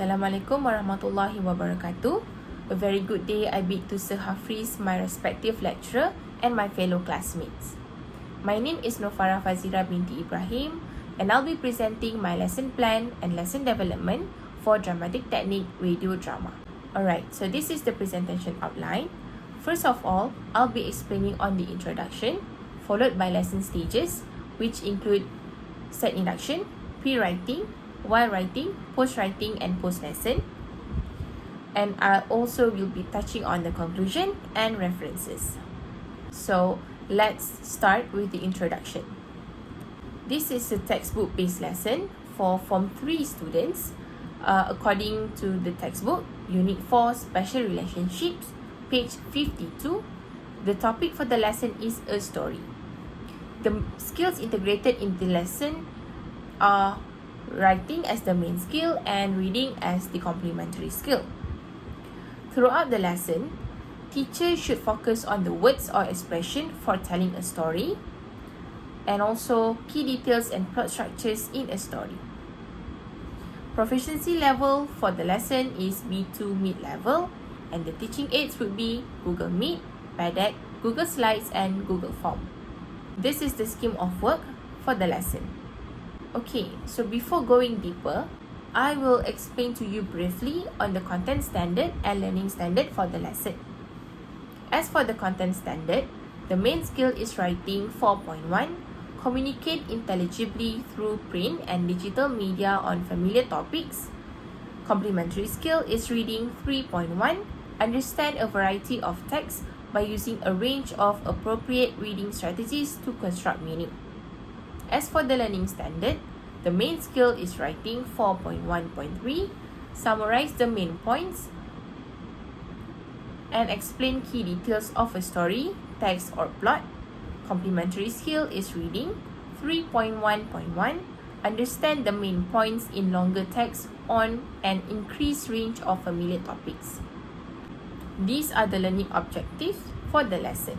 Assalamualaikum warahmatullahi wabarakatuh. A very good day I bid to Sir Hafiz, my respective lecturer and my fellow classmates. My name is Nur Farah Faziera Binti Ibrahim and I'll be presenting my lesson plan and lesson development for dramatic technique radio drama. Alright, so this is the presentation outline. First of all, I'll be explaining on the introduction, followed by lesson stages, which include set induction, pre-writing, while writing, post-writing and post-lesson. And I also will be touching on the conclusion and references. So let's start with the introduction. This is a textbook-based lesson for Form 3 students. According to the textbook, Unit 4 Special Relationships, page 52. The topic for the lesson is a story. The skills integrated in the lesson are writing as the main skill and reading as the complementary skill. Throughout the lesson, teachers should focus on the words or expression for telling a story and also key details and plot structures in a story. Proficiency level for the lesson is B2 mid-level and the teaching aids would be Google Meet, PEDEC, Google Slides and Google Form. This is the scheme of work for the lesson. Okay, so before going deeper, I will explain to you briefly on the content standard and learning standard for the lesson. As for the content standard, the main skill is writing 4.1, communicate intelligibly through print and digital media on familiar topics. Complementary skill is reading 3.1, understand a variety of texts by using a range of appropriate reading strategies to construct meaning. As for the learning standard, the main skill is writing 4.1.3, summarize the main points, and explain key details of a story, text or plot. Complementary skill is reading 3.1.1, understand the main points in longer text on an increased range of familiar topics. These are the learning objectives for the lesson.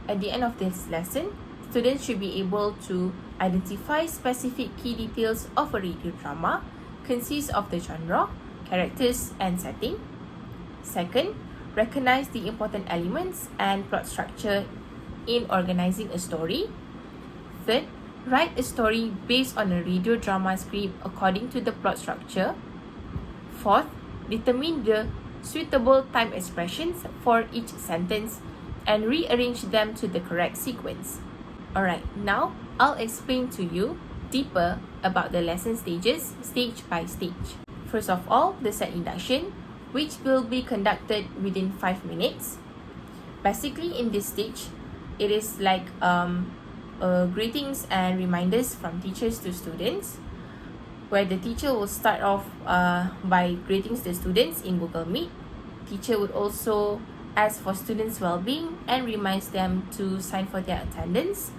At the end of this lesson, students should be able to identify specific key details of a radio drama, consists of the genre, characters and setting. Second, recognize the important elements and plot structure in organizing a story. Third, write a story based on a radio drama script according to the plot structure. Fourth, determine the suitable time expressions for each sentence and rearrange them to the correct sequence. Alright, now I'll explain to you deeper about the lesson stages, stage by stage. First of all, the set induction, which will be conducted within 5 minutes. Basically, in this stage, it is like greetings and reminders from teachers to students, where the teacher will start off by greetings the students in Google Meet. Teacher would also ask for students' well-being and reminds them to sign for their attendance.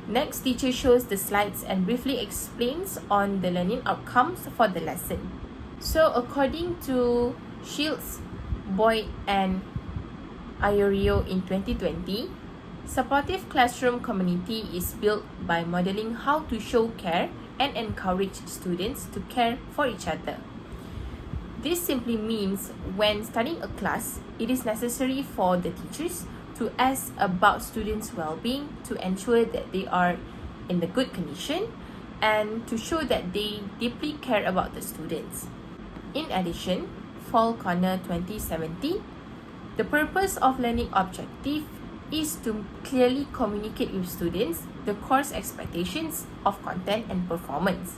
Next, teacher shows the slides and briefly explains on the learning outcomes for the lesson. So, according to Shields, Boyd and Iorio in 2020, supportive classroom community is built by modeling how to show care and encourage students to care for each other. This simply means when studying a class, it is necessary for the teachers to ask about students' well-being to ensure that they are in the good condition and to show that they deeply care about the students. In addition, Fall Corner 2017, the purpose of learning objective is to clearly communicate with students the course expectations of content and performance.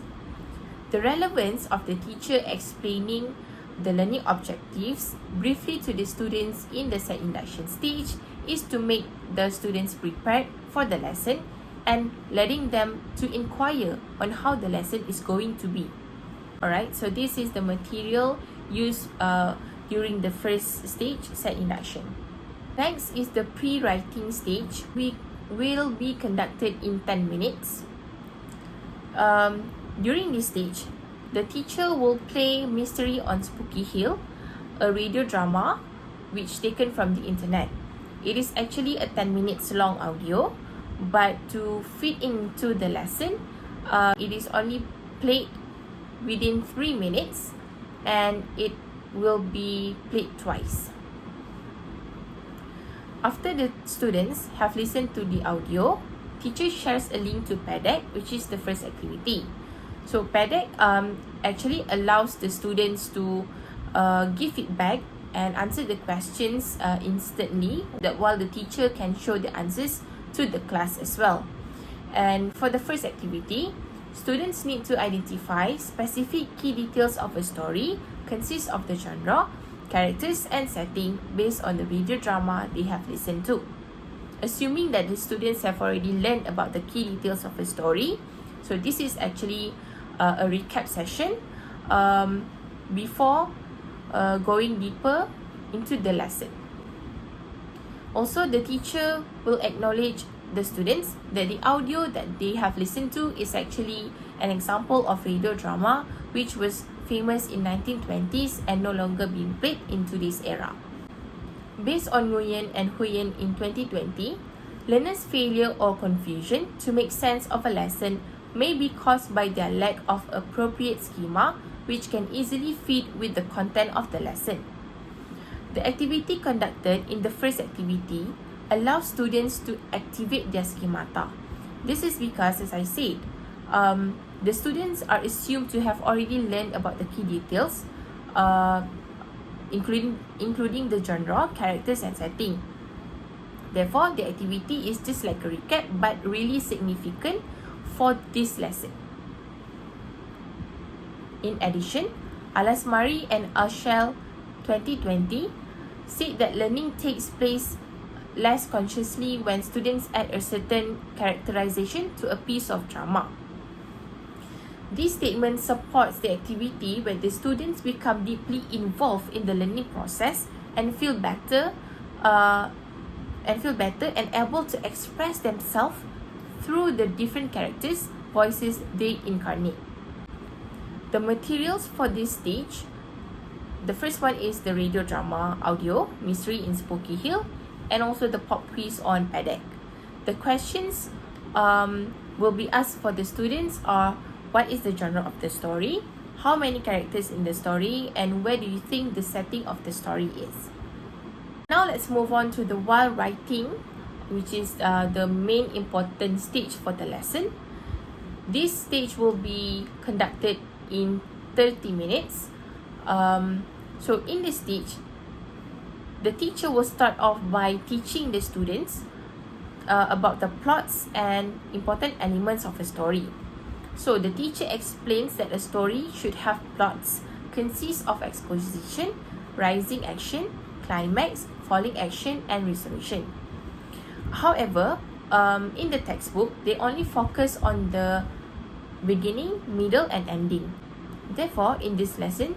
The relevance of the teacher explaining the learning objectives briefly to the students in the set induction stage is to make the students prepared for the lesson and letting them to inquire on how the lesson is going to be. Alright, so this is the material used during the first stage, set induction. Next is the pre-writing stage, which will be conducted in 10 minutes. During this stage, the teacher will play Mystery on Spooky Hill, a radio drama which taken from the internet. It is actually a 10 minutes long audio, but to fit into the lesson, it is only played within 3 minutes, and it will be played twice. After the students have listened to the audio, teacher shares a link to PEDAC, which is the first activity. So PEDAC actually allows the students to give feedback and answer the questions instantly, that while the teacher can show the answers to the class as well. And for the first activity, students need to identify specific key details of a story, consists of the genre, characters and setting based on the radio drama they have listened to. Assuming that the students have already learned about the key details of a story, so this is actually a recap session before going deeper into the lesson. Also, the teacher will acknowledge the students that the audio that they have listened to is actually an example of radio drama which was famous in 1920s and no longer being played in today's era. Based on Nguyen and Huyen in 2020, learners' failure or confusion to make sense of a lesson may be caused by their lack of appropriate schema, which can easily fit with the content of the lesson. The activity conducted in the first activity allows students to activate their schemata. This is because, as I said, the students are assumed to have already learned about the key details, including the genre, characters and setting. Therefore, the activity is just like a recap but really significant for this lesson. In addition, Alasmari and Ashel 2020 said that learning takes place less consciously when students add a certain characterization to a piece of drama. This statement supports the activity where the students become deeply involved in the learning process and feel better and able to express themselves through the different characters, voices they incarnate. The materials for this stage, the first one is the radio drama audio, Mystery in Spooky Hill, and also the pop quiz on PEDAC. The questions will be asked for the students are: what is the genre of the story? How many characters in the story? And where do you think the setting of the story is? Now let's move on to the while writing, which is the main important stage for the lesson. This stage will be conducted in 30 minutes. So in this stage, the teacher will start off by teaching the students about the plots and important elements of a story. So the teacher explains that a story should have plots, consist of exposition, rising action, climax, falling action, and resolution. However, in the textbook, they only focus on the beginning, middle, and ending. Therefore, in this lesson,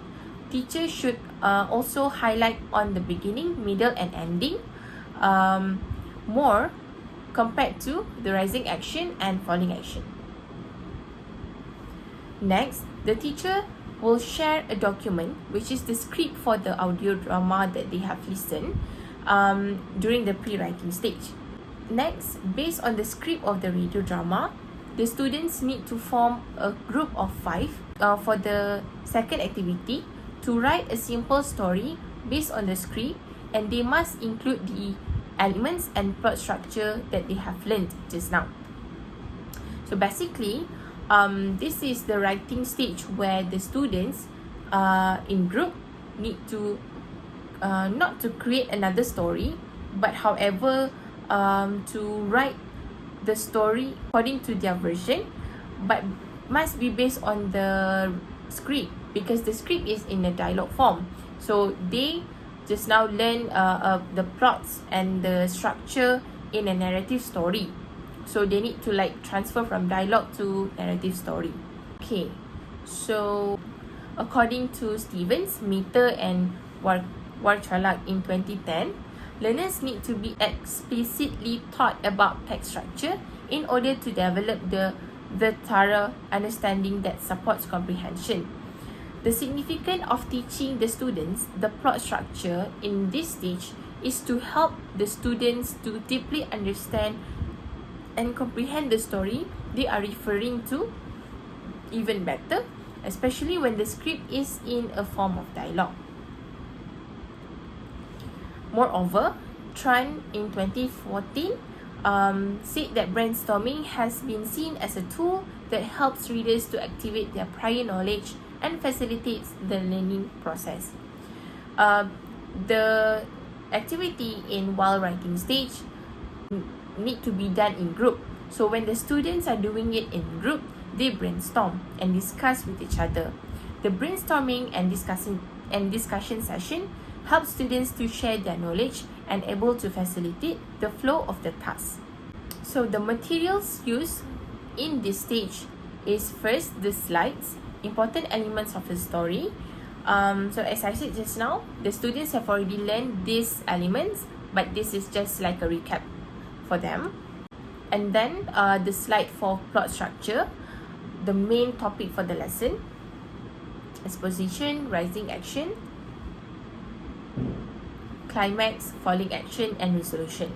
teacher should also highlight on the beginning, middle, and ending more compared to the rising action and falling action. Next, the teacher will share a document which is the script for the audio drama that they have listened during the pre-writing stage. Next, based on the script of the radio drama, the students need to form a group of 5 for the second activity to write a simple story based on the script, and they must include the elements and plot structure that they have learned just now. So basically, this is the writing stage where the students in group need to not to create another story, but however to write the story according to their version, but must be based on the script, because the script is in a dialogue form. So they just now learn the plots and the structure in a narrative story. So they need to like transfer from dialogue to narrative story. Okay, so according to Stevens, Meter and Warchalak in 2010, learners need to be explicitly taught about text structure in order to develop the thorough understanding that supports comprehension. The significance of teaching the students the plot structure in this stage is to help the students to deeply understand and comprehend the story they are referring to even better, especially when the script is in a form of dialogue. Moreover, Tran in 2014 said that brainstorming has been seen as a tool that helps readers to activate their prior knowledge and facilitates the learning process. The activity in while writing stage need to be done in group. So when the students are doing it in group, they brainstorm and discuss with each other. The brainstorming and discussion session helps students to share their knowledge and able to facilitate the flow of the task. So the materials used in this stage is first the slides, important elements of the story. So as I said just now, the students have already learned these elements, but this is just like a recap for them. And then the slide for plot structure, the main topic for the lesson, exposition, rising action, climax, falling action, and resolution.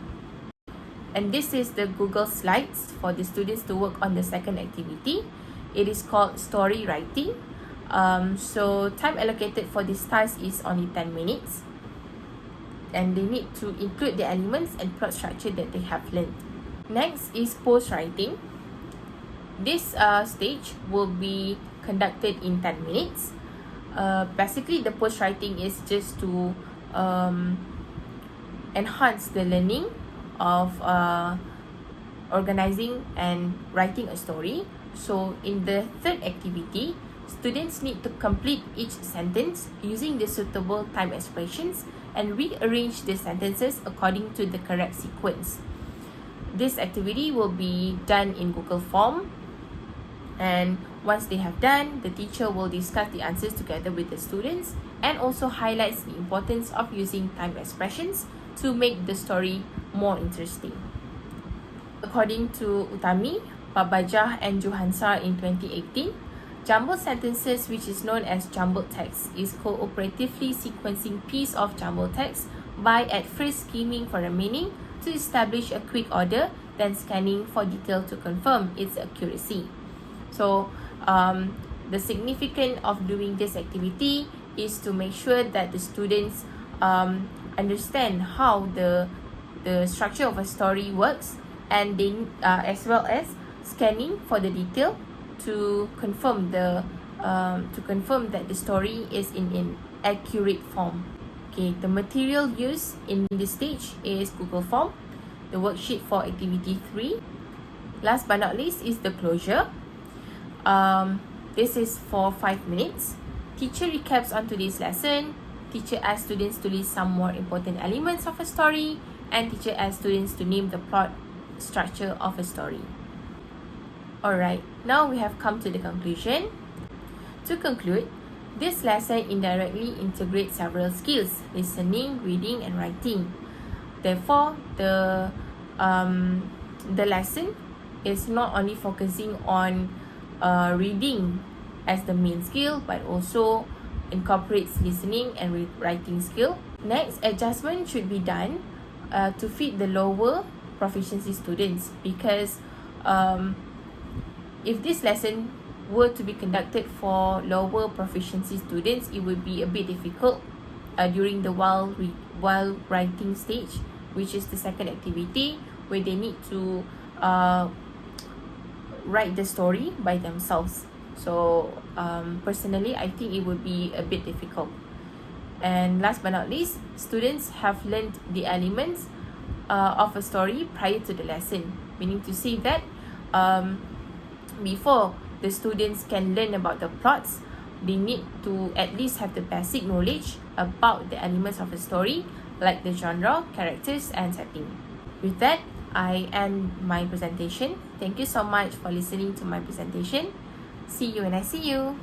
And this is the Google Slides for the students to work on the second activity. It is called story writing. So time allocated for this task is only 10 minutes. And they need to include the elements and plot structure that they have learned. Next is post writing. This stage will be conducted in 10 minutes. Basically, the post writing is just to enhance the learning of organizing and writing a story. So in the third activity, students need to complete each sentence using the suitable time expressions and rearrange the sentences according to the correct sequence. This activity will be done in Google Form, and once they have done, the teacher will discuss the answers together with the students and also highlights the importance of using time expressions to make the story more interesting. According to Utami, Babajah and Johansar in 2018, jumbled sentences, which is known as jumbled text, is cooperatively sequencing piece of jumbled text by at first skimming for a meaning to establish a quick order, then scanning for detail to confirm its accuracy. So the significance of doing this activity is to make sure that the students understand how the structure of a story works, and they as well as scanning for the detail to confirm that the story is in accurate form. Okay, the material used in this stage is Google Form, the worksheet for activity 3. Last but not least is the closure. This is for 5 minutes. Teacher recaps on today's lesson. Teacher asks students to list some more important elements of a story, and teacher asks students to name the plot structure of a story. Alright, now we have come to the conclusion. To conclude, this lesson indirectly integrates several skills: listening, reading, and writing. Therefore, the lesson is not only focusing on reading as the main skill, but also incorporates listening and writing skill. Next, adjustment should be done to fit the lower proficiency students, because if this lesson were to be conducted for lower proficiency students, it would be a bit difficult during the while writing stage, which is the second activity, where they need to write the story by themselves. So personally, I think it would be a bit difficult. And last but not least, students have learned the elements of a story prior to the lesson, meaning to say that before the students can learn about the plots, they need to at least have the basic knowledge about the elements of a story, like the genre, characters, and setting. With that, I end my presentation. Thank you so much for listening to my presentation. See you when I see you.